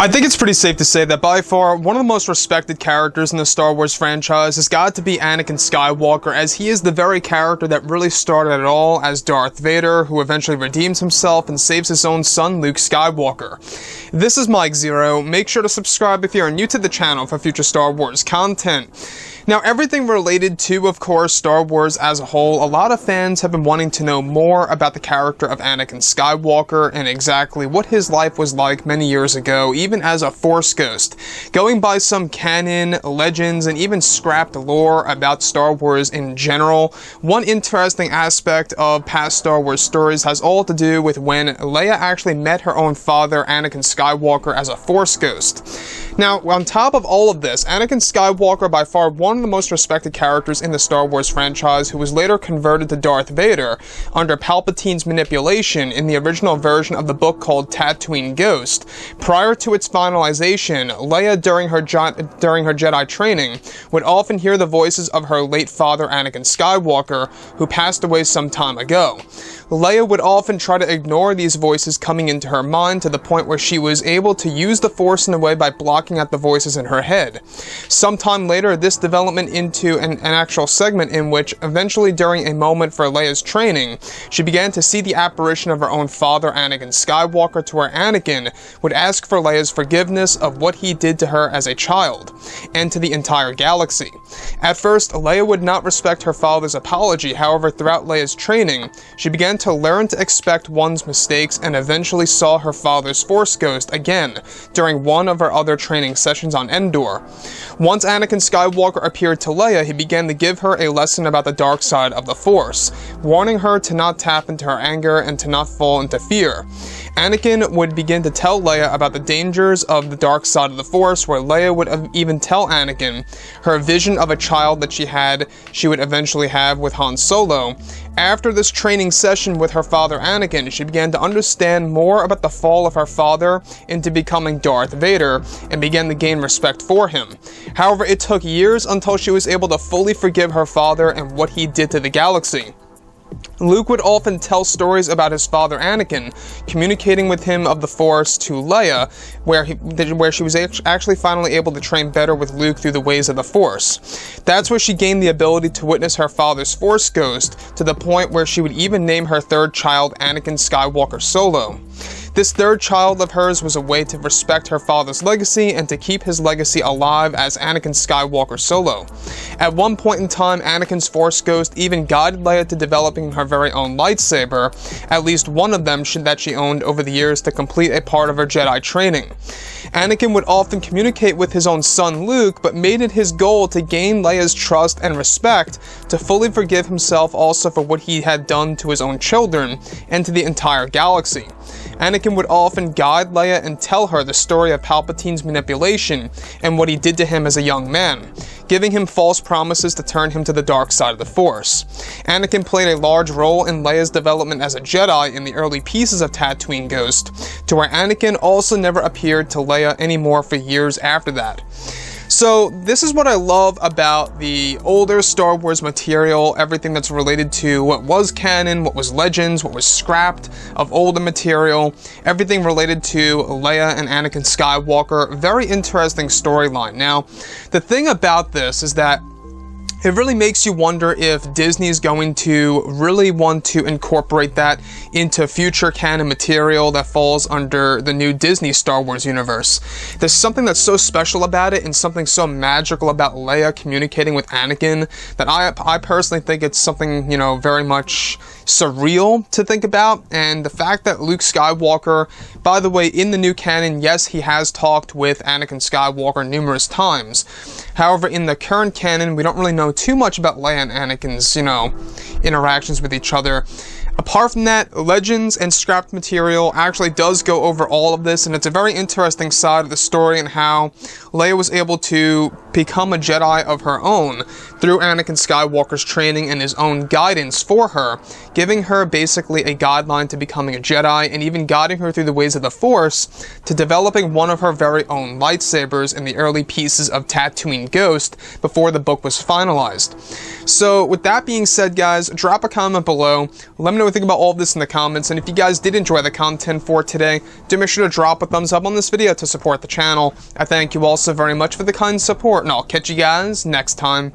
I think it's pretty safe to say that by far, one of the most respected characters in the Star Wars franchise has got to be Anakin Skywalker, as he is the very character that really started it all as Darth Vader, who eventually redeems himself and saves his own son, Luke Skywalker. This is Mike Zero. Make sure to subscribe if you are new to the channel for future Star Wars content. Now, everything related to, of course, Star Wars as a whole, a lot of fans have been wanting to know more about the character of Anakin Skywalker and exactly what his life was like many years ago, even as a Force ghost. Going by some canon, legends, and even scrapped lore about Star Wars in general, one interesting aspect of past Star Wars stories has all to do with when Leia actually met her own father, Anakin Skywalker, as a Force ghost. Now, on top of all of this, Anakin Skywalker, by far one of the most respected characters in the Star Wars franchise, who was later converted to Darth Vader under Palpatine's manipulation in the original version of the book called Tatooine Ghost. Prior to its finalization, Leia, during her Jedi training, would often hear the voices of her late father, Anakin Skywalker, who passed away some time ago. Leia would often try to ignore these voices coming into her mind to the point where she was able to use the Force in a way by blocking out the voices in her head. Sometime later, this development into an actual segment in which, eventually during a moment for Leia's training, she began to see the apparition of her own father, Anakin Skywalker, to where Anakin would ask for Leia's forgiveness of what he did to her as a child, and to the entire galaxy. At first, Leia would not respect her father's apology. However, throughout Leia's training, she began to learn to expect one's mistakes and eventually saw her father's Force ghost again during one of her other training sessions on Endor. Once Anakin Skywalker appeared to Leia, he began to give her a lesson about the dark side of the Force, warning her to not tap into her anger and to not fall into fear. Anakin would begin to tell Leia about the dangers of the dark side of the Force, where Leia would even tell Anakin her vision of a child that she would eventually have with Han Solo. After this training session with her father Anakin, she began to understand more about the fall of her father into becoming Darth Vader and began to gain respect for him. However, it took years until she was able to fully forgive her father and what he did to the galaxy. Luke would often tell stories about his father Anakin, communicating with him of the Force to Leia, where she was actually finally able to train better with Luke through the ways of the Force. That's where she gained the ability to witness her father's Force ghost, to the point where she would even name her third child Anakin Skywalker Solo. This third child of hers was a way to respect her father's legacy and to keep his legacy alive as Anakin Skywalker Solo. At one point in time, Anakin's Force ghost even guided Leia to developing her very own lightsaber, at least one of them that she owned over the years to complete a part of her Jedi training. Anakin would often communicate with his own son Luke, but made it his goal to gain Leia's trust and respect, to fully forgive himself also for what he had done to his own children and to the entire galaxy. Anakin would often guide Leia and tell her the story of Palpatine's manipulation and what he did to him as a young man, giving him false promises to turn him to the dark side of the Force. Anakin played a large role in Leia's development as a Jedi in the early pieces of Tatooine Ghost, to where Anakin also never appeared to Leia anymore for years after that. So this is what I love about the older Star Wars material, everything that's related to what was canon, what was legends, what was scrapped of older material, everything related to Leia and Anakin Skywalker. Very interesting storyline. Now, the thing about this is that it really makes you wonder if Disney's going to really want to incorporate that into future canon material that falls under the new Disney Star Wars universe. There's something that's so special about it and something so magical about Leia communicating with Anakin that I personally think it's something, very much surreal to think about. And the fact that Luke Skywalker, by the way, in the new canon, yes, he has talked with Anakin Skywalker numerous times. However, in the current canon, we don't really know too much about Leia and Anakin's, interactions with each other. Apart from that, Legends and scrapped material actually does go over all of this, and it's a very interesting side of the story and how Leia was able to become a Jedi of her own through Anakin Skywalker's training and his own guidance for her, giving her basically a guideline to becoming a Jedi and even guiding her through the ways of the Force to developing one of her very own lightsabers in the early pieces of Tatooine Ghost before the book was finalized. So with that being said, guys, drop a comment below. Let me know what you think about all of this in the comments, and if you guys did enjoy the content for today, do make sure to drop a thumbs up on this video to support the channel. I thank you all so very much for the kind support, and I'll catch you guys next time.